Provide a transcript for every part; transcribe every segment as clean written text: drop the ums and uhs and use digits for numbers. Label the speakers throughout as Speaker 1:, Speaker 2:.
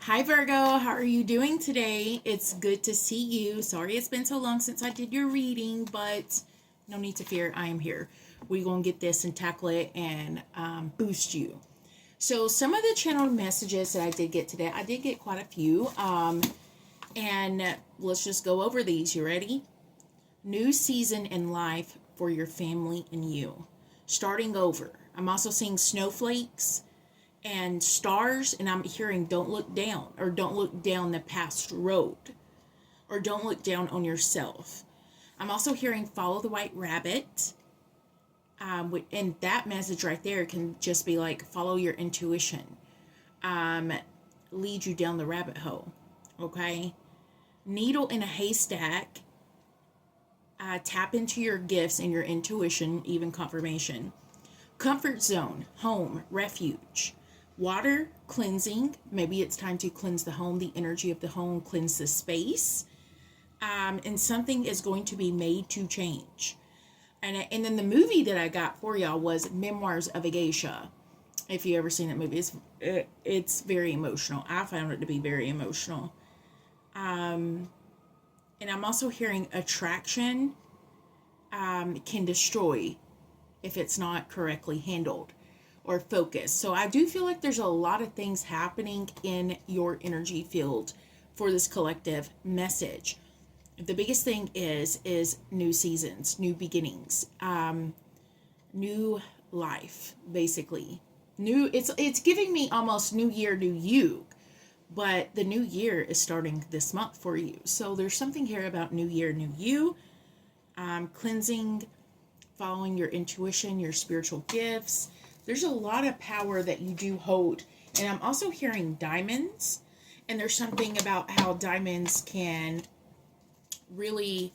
Speaker 1: Hi Virgo, how are you doing today? It's good to see you. Sorry it's been so long since I did your reading, but no need to fear, I am here. We're going to get this and tackle it and boost you. So some of the channeled messages that I did get today, I did get quite a few. And let's just go over these. You ready? New season in life for your family and you. Starting over. I'm also seeing snowflakes and stars, and I'm hearing don't look down, or don't look down the past road, or don't look down on yourself. I'm also hearing follow the white rabbit, and that message right there can just be like follow your intuition, lead you down the rabbit hole. Okay, needle in a haystack, tap into your gifts and your intuition, even confirmation. Comfort zone, home, refuge. Water, cleansing. Maybe it's time to cleanse the home, the energy of the home, cleanse the space. And something is going to be made to change. And then the movie that I got for y'all was Memoirs of a Geisha. If you ever seen that movie, it's very emotional. I found it to be very emotional. And I'm also hearing attraction can destroy if it's not correctly handled or focused. So I do feel like there's a lot of things happening in your energy field for this collective message. The biggest thing is new seasons, new beginnings, new life, basically. It's giving me almost new year, new you, but the new year is starting this month for you. So there's something here about new year, new you, cleansing, following your intuition, your spiritual gifts. There's a lot of power that you do hold. And I'm also hearing diamonds. And there's something about how diamonds can really,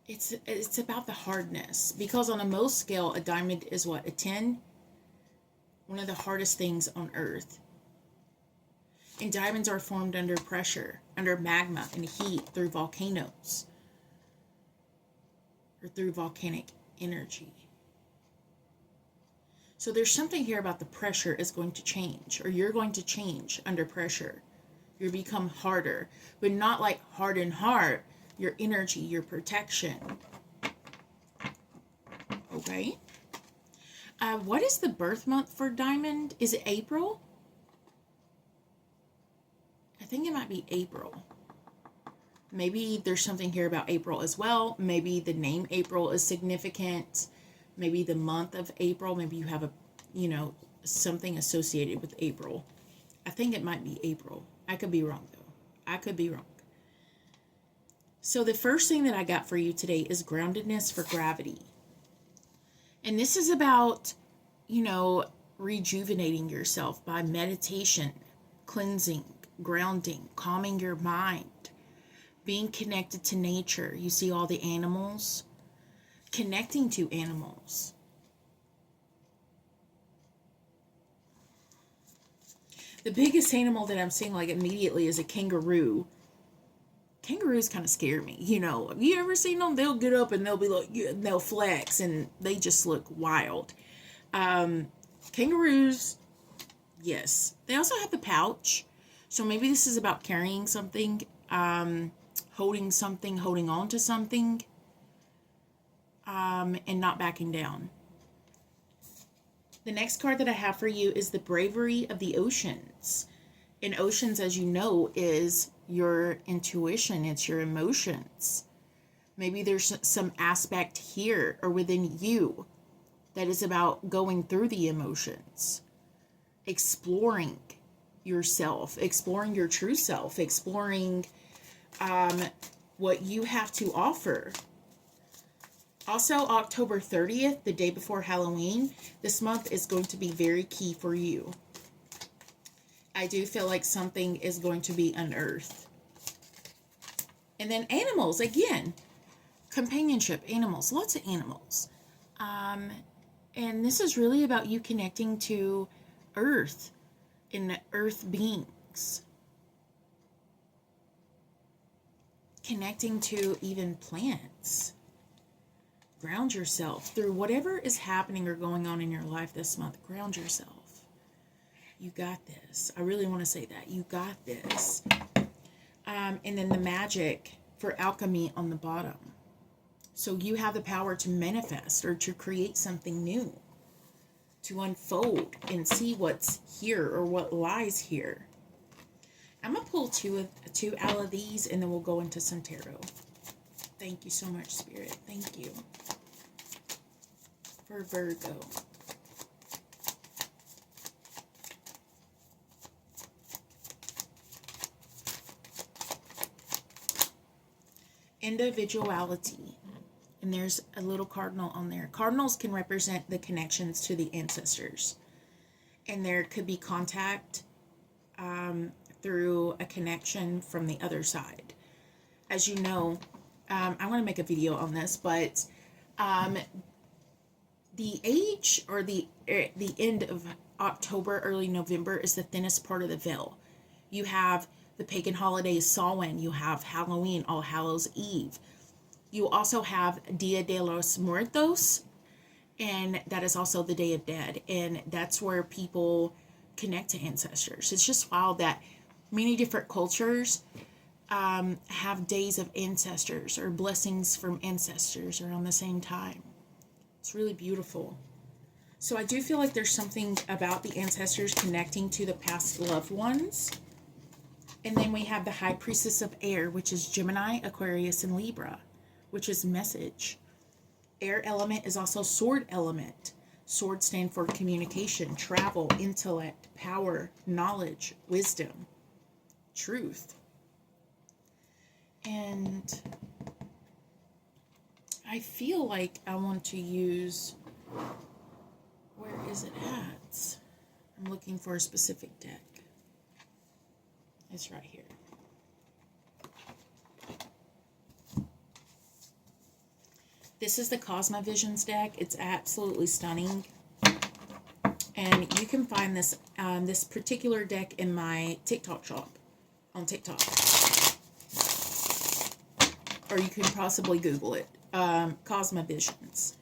Speaker 1: it's about the hardness. Because on a Mohs scale, a diamond is what? A 10? One of the hardest things on earth. And diamonds are formed under pressure, under magma and heat, through volcanoes, or through volcanic energy. So there's something here about the pressure is going to change, or you're going to change under pressure. You become harder, but not like hard in heart, your energy, your protection. Okay. What is the birth month for Diamond? Is it April? I think it might be April. Maybe there's something here about April as well. Maybe the name April is significant. Maybe the month of April. Maybe you have something associated with April. I think it might be April. I could be wrong though. I could be wrong. So the first thing that I got for you today is groundedness for gravity. And this is about, rejuvenating yourself by meditation, cleansing, grounding, calming your mind, being connected to nature. You see all the animals, connecting to animals. The biggest animal that I'm seeing like immediately is a kangaroo. Kangaroos kind of scare me. Have you ever seen them? They'll get up and they'll be like, they'll flex and they just look wild. Kangaroos, yes. They also have the pouch. So maybe this is about carrying something, holding something, holding on to something, and not backing down. The next card that I have for you is the Bravery of the Oceans. And oceans, as you know, is your intuition. It's your emotions. Maybe there's some aspect here or within you that is about going through the emotions, exploring yourself, exploring your true self, exploring what you have to offer. Also, October 30th, the day before Halloween, this month is going to be very key for you. I do feel like something is going to be unearthed. And then animals, again, companionship, animals, lots of animals. And this is really about you connecting to earth and earth beings. Connecting to even plants. Ground yourself through whatever is happening or going on in your life this month. Ground yourself. You got this. I really want to say that. You got this. And then the magic for alchemy on the bottom. So you have the power to manifest or to create something new, to unfold and see what's here or what lies here. I'm going to pull two out of these, and then we'll go into some tarot. Thank you so much, Spirit. Thank you. For Virgo. Individuality. And there's a little cardinal on there. Cardinals can represent the connections to the ancestors. And there could be contact through a connection from the other side. As you know, I'm going to make a video on this, but the age or the end of October, early November is the thinnest part of the veil. You have the pagan holidays, Samhain. You have Halloween, All Hallows Eve. You also have Dia de los Muertos, and that is also the Day of Dead, and that's where people connect to ancestors. It's just wild that many different cultures have days of ancestors or blessings from ancestors around the same time. It's really beautiful. So I do feel like there's something about the ancestors connecting to the past loved ones. And then we have the High Priestess of Air, which is Gemini, Aquarius, and Libra, which is message. Air element is also sword element. Swords stand for communication, travel, intellect, power, knowledge, wisdom, truth. And I feel like I want to use, where is it at? I'm looking for a specific deck. It's right here. This is the Cosmovisions deck. It's absolutely stunning. And you can find this this particular deck in my TikTok shop on TikTok. Or you can possibly Google it. Cosmovisions.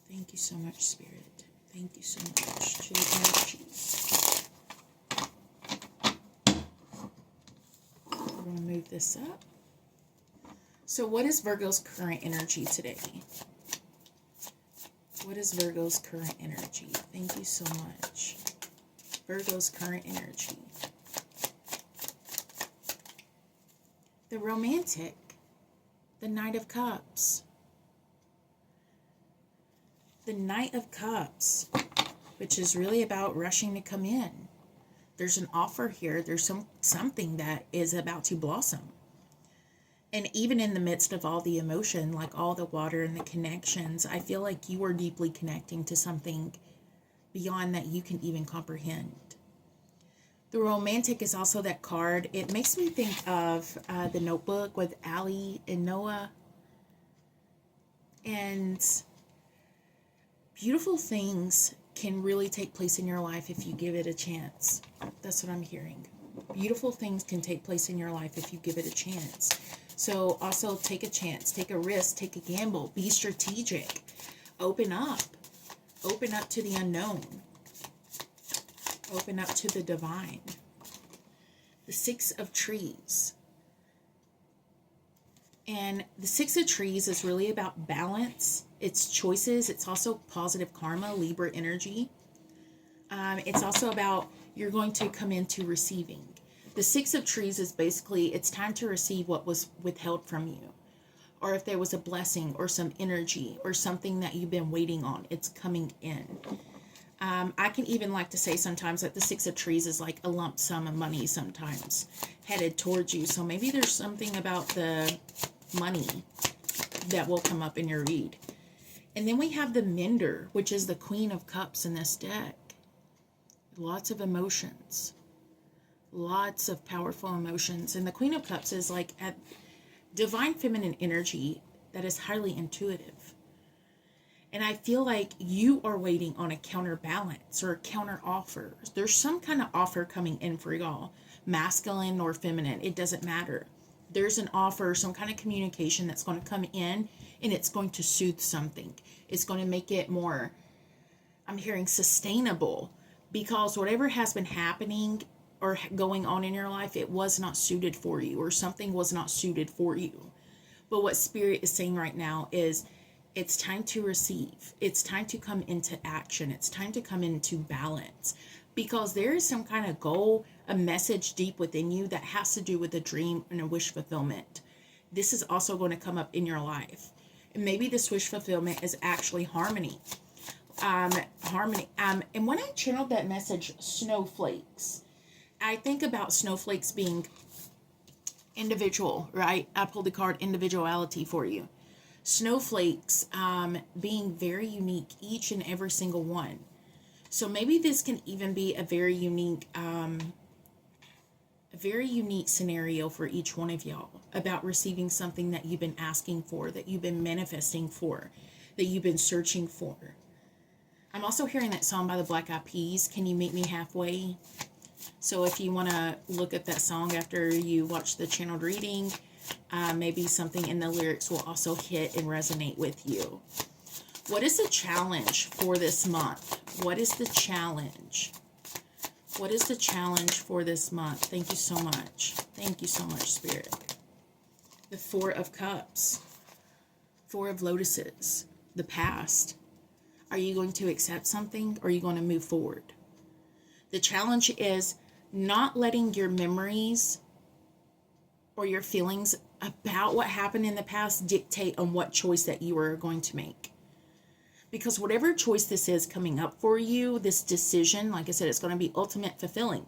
Speaker 1: Thank you so much, Spirit. Thank you so much to the energies. We're going to move this up. So what is Virgo's current energy today? What is Virgo's current energy? Thank you so much. Virgo's current energy. The Romantic. The Knight of Cups. The Knight of Cups, which is really about rushing to come in. There's an offer here. There's something that is about to blossom. And even in the midst of all the emotion, like all the water and the connections, I feel like you are deeply connecting to something beyond that you can even comprehend. The Romantic is also that card. It makes me think of The Notebook with Allie and Noah. And beautiful things can really take place in your life if you give it a chance. That's what I'm hearing. Beautiful things can take place in your life if you give it a chance. So also take a chance, take a risk, take a gamble, be strategic, open up to the unknown, open up to the divine. The Six of Trees. And the Six of Trees is really about balance. It's choices. It's also positive karma, Libra energy. It's also about you're going to come into receiving. The Six of Trees is basically it's time to receive what was withheld from you. Or if there was a blessing or some energy or something that you've been waiting on, it's coming in. I can even like to say sometimes that the Six of Trees is like a lump sum of money sometimes headed towards you. So maybe there's something about the money that will come up in your read. And then we have the Mender, which is the Queen of Cups in this deck. Lots of emotions. Lots of powerful emotions. And the Queen of Cups is like a divine feminine energy that is highly intuitive. And I feel like you are waiting on a counterbalance or a counter offer. There's some kind of offer coming in for y'all, masculine or feminine, it doesn't matter. There's an offer, some kind of communication that's going to come in, and it's going to soothe something. It's going to make it more, I'm hearing, sustainable, because whatever has been happening or going on in your life, it was not suited for you, or something was not suited for you. But what Spirit is saying right now is, it's time to receive. It's time to come into action. It's time to come into balance, because there is some kind of goal, a message deep within you that has to do with a dream and a wish fulfillment. This is also going to come up in your life. And maybe this wish fulfillment is actually harmony. Harmony. And when I channeled that message, snowflakes, I think about snowflakes being individual, right? I pulled the card individuality for you. Snowflakes being very unique, each and every single one. So maybe this can even be a very unique scenario for each one of y'all about receiving something that you've been asking for, that you've been manifesting for, that you've been searching for. I'm also hearing that song by the Black Eyed Peas, Can You Meet Me Halfway? So if you want to look at that song after you watch the channeled reading, maybe something in the lyrics will also hit and resonate with you. What is the challenge for this month? What is the challenge? What is the challenge for this month? Thank you so much. Thank you so much, Spirit. The Four of Cups. Four of Lotuses. The past. Are you going to accept something, or are you going to move forward? The challenge is not letting your memories or your feelings about what happened in the past dictate on what choice that you are going to make. Because whatever choice this is coming up for you, this decision, like I said, it's going to be ultimate fulfilling.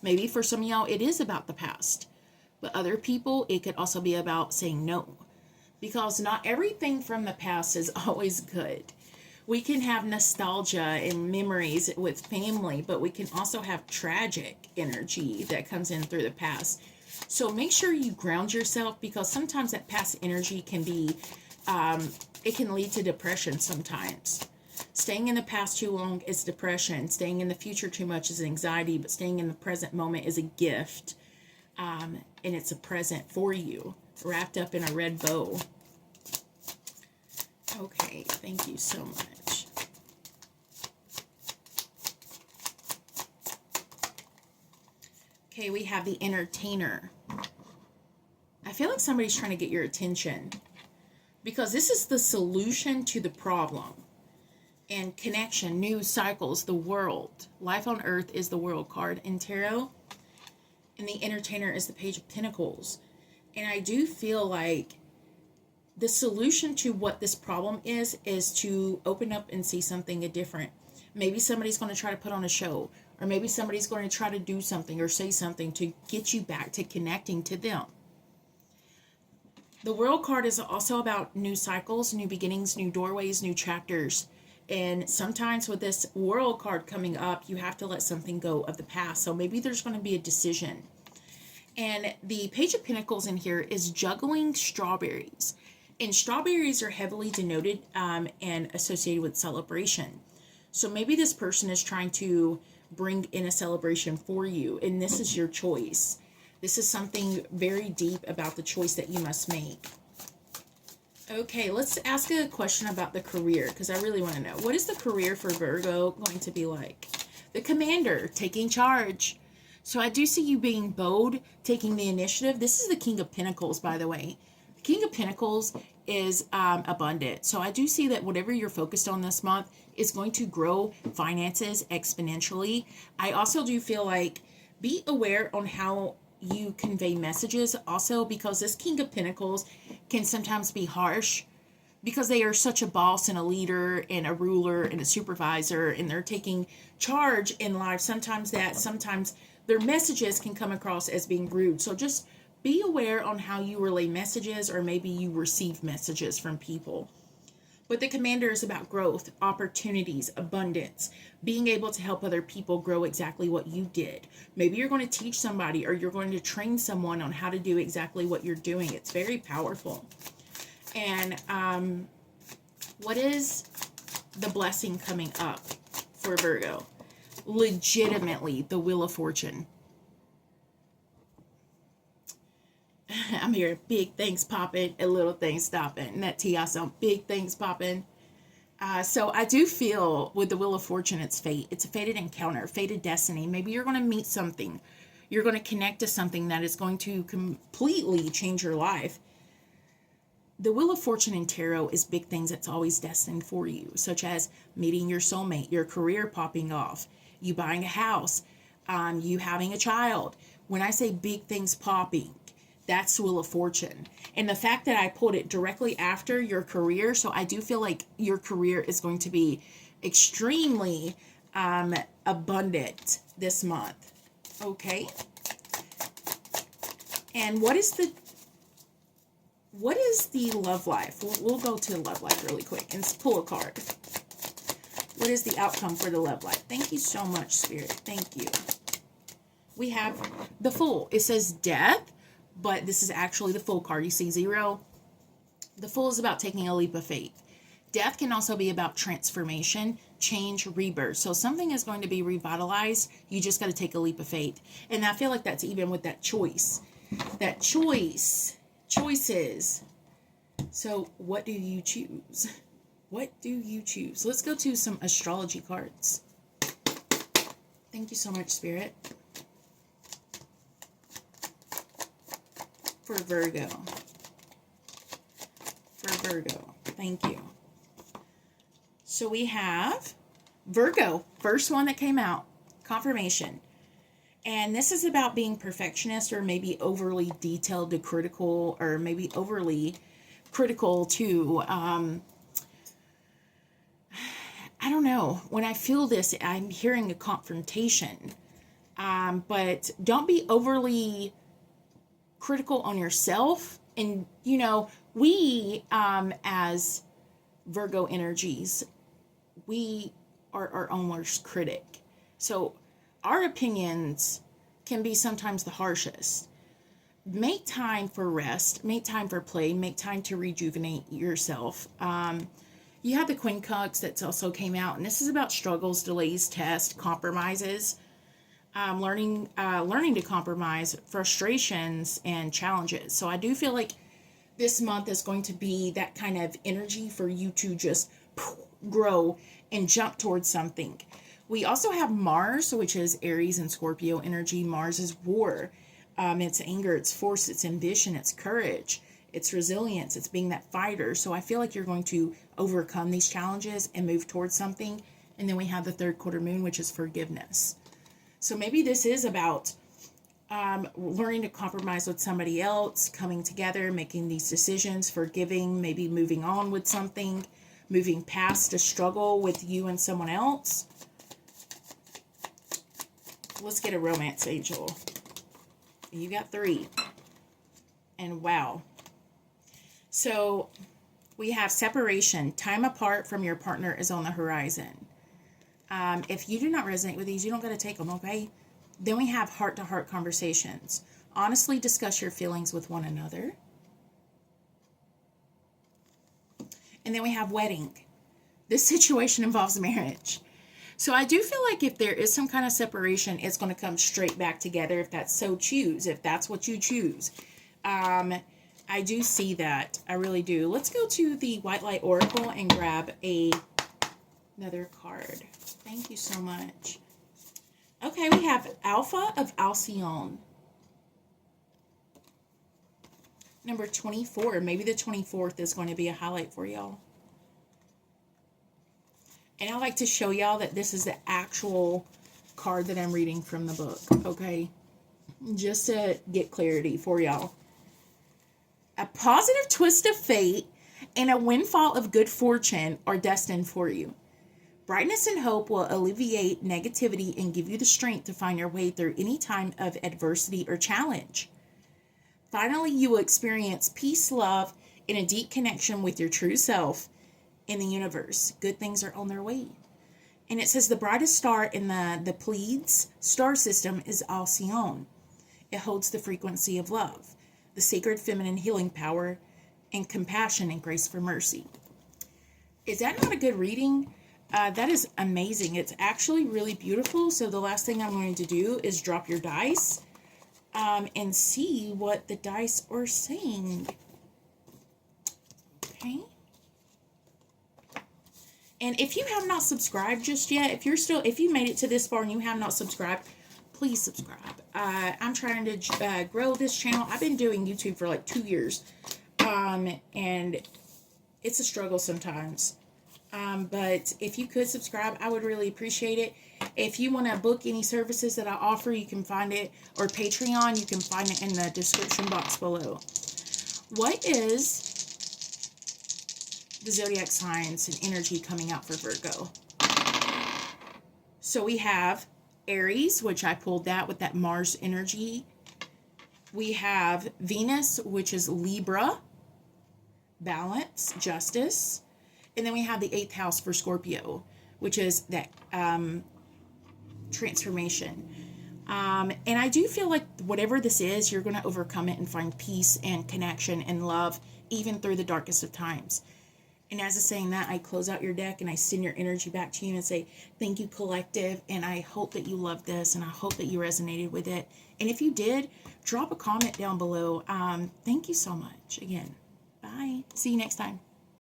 Speaker 1: Maybe for some of y'all, it is about the past. But other people, it could also be about saying no. Because not everything from the past is always good. We can have nostalgia and memories with family, but we can also have tragic energy that comes in through the past. So make sure you ground yourself, because sometimes that past energy can be, it can lead to depression sometimes. Staying in the past too long is depression. Staying in the future too much is anxiety, but staying in the present moment is a gift. And it's a present for you, wrapped up in a red bow. Okay, thank you so much. Okay, we have the Entertainer. I feel like somebody's trying to get your attention, because this is the solution to the problem. And connection, new cycles, the world. Life on Earth is the World card in tarot. And the Entertainer is the Page of Pentacles. And I do feel like the solution to what this problem is to open up and see something different. Maybe somebody's going to try to put on a show, or maybe somebody's going to try to do something or say something to get you back to connecting to them. The World card is also about new cycles, new beginnings, new doorways, new chapters. And sometimes with this World card coming up, you have to let something go of the past. So maybe there's going to be a decision. And the Page of Pentacles in here is juggling strawberries. And strawberries are heavily denoted and associated with celebration. So maybe this person is trying to bring in a celebration for you, and this is your choice. This is something very deep about the choice that you must make. Okay, let's ask a question about the career, because I really want to know. What is the career for Virgo going to be like? The Commander, taking charge. So I do see you being bold, taking the initiative. This is the King of Pentacles, by the way. The King of Pentacles is abundant. So I do see that whatever you're focused on this month is going to grow finances exponentially. I also do feel like be aware on how you convey messages also, because this King of Pentacles can sometimes be harsh, because they are such a boss and a leader and a ruler and a supervisor, and they're taking charge in life. Sometimes their messages can come across as being rude. So just be aware on how you relay messages, or maybe you receive messages from people. But the Commander is about growth, opportunities, abundance, being able to help other people grow exactly what you did. Maybe you're going to teach somebody, or you're going to train someone on how to do exactly what you're doing. It's very powerful. And what is the blessing coming up for Virgo. Legitimately, the Wheel of Fortune. I'm hearing big things popping and little things stopping. And that tea, I sound big things popping. So I do feel with the Wheel of Fortune, it's fate. It's a fated encounter, fated destiny. Maybe you're going to meet something. You're going to connect to something that is going to completely change your life. The Wheel of Fortune in tarot is big things that's always destined for you, such as meeting your soulmate, your career popping off, you buying a house, you having a child. When I say big things popping, that's Wheel of Fortune. And the fact that I pulled it directly after your career, so I do feel like your career is going to be extremely abundant this month. Okay. And what is the love life? We'll go to love life really quick and pull a card. What is the outcome for the love life? Thank you so much, Spirit. Thank you. We have the Fool. It says death, but this is actually the Fool card. You see 0. The Fool is about taking a leap of faith. Death can also be about transformation, change, rebirth. So something is going to be revitalized. You just got to take a leap of faith. And I feel like that's even with that choice. That choices. So what do you choose? What do you choose? Let's go to some astrology cards. Thank you so much, Spirit. For Virgo. For Virgo. Thank you. So we have Virgo, first one that came out, confirmation. And this is about being perfectionist or maybe overly detailed to critical, or maybe overly critical to, I don't know. When I feel this, I'm hearing a confrontation. But don't be overly critical on yourself. And, you know, we, as Virgo energies, we are our own worst critic. So our opinions can be sometimes the harshest. Make time for rest, make time for play, make time to rejuvenate yourself. You have the Queen Cups that also came out, and this is about struggles, delays, tests, compromises, learning to compromise, frustrations, and challenges. So I do feel like this month is going to be that kind of energy for you to just grow and jump towards something. We also have Mars, which is Aries and Scorpio energy. Mars is war. It's anger, it's force, it's ambition, it's courage, it's resilience, it's being that fighter. So I feel like you're going to overcome these challenges and move towards something. And then we have the third quarter moon, which is forgiveness. So maybe this is about learning to compromise with somebody else, coming together, making these decisions, forgiving, maybe moving on with something, moving past a struggle with you and someone else. Let's get a romance angel. You got 3. And wow. So we have separation. Time apart from your partner is on the horizon. If you do not resonate with these, you don't got to take them, okay? Then we have heart-to-heart conversations. Honestly discuss your feelings with one another. And then we have wedding. This situation involves marriage. So I do feel like if there is some kind of separation, it's going to come straight back together if that's if that's what you choose. I do see that. I really do. Let's go to the White Light Oracle and grab another card. Thank you so much. Okay, we have Alpha of Alcyone. Number 24. Maybe the 24th is going to be a highlight for y'all. And I like to show y'all that this is the actual card that I'm reading from the book, okay? Just to get clarity for y'all. A positive twist of fate and a windfall of good fortune are destined for you. Brightness and hope will alleviate negativity and give you the strength to find your way through any time of adversity or challenge. Finally, you will experience peace, love, and a deep connection with your true self in the universe. Good things are on their way. And it says the brightest star in the Pleiades star system is Alcyone. It holds the frequency of love, the sacred feminine healing power, and compassion and grace for mercy. Is that not a good reading? That is amazing. It's actually really beautiful. So the last thing I'm going to do is drop your dice and see what the dice are saying. Okay. And if you have not subscribed just yet, if you made it to this far and you have not subscribed, please subscribe. I'm trying to grow this channel. I've been doing YouTube for like 2 years. And it's a struggle sometimes. But if you could subscribe, I would really appreciate it. If you want to book any services that I offer, you can find it, or Patreon, you can find it in the description box below. What is the zodiac signs and energy coming out for Virgo? So we have Aries, which I pulled that with that Mars energy. We have Venus, which is Libra, balance, justice. And then we have the 8th house for Scorpio, which is that transformation. And I do feel like whatever this is, you're going to overcome it and find peace and connection and love, even through the darkest of times. And as I'm saying that, I close out your deck and I send your energy back to you and say, thank you, collective. And I hope that you loved this and I hope that you resonated with it. And if you did, drop a comment down below. Thank you so much. Again, bye. See you next time.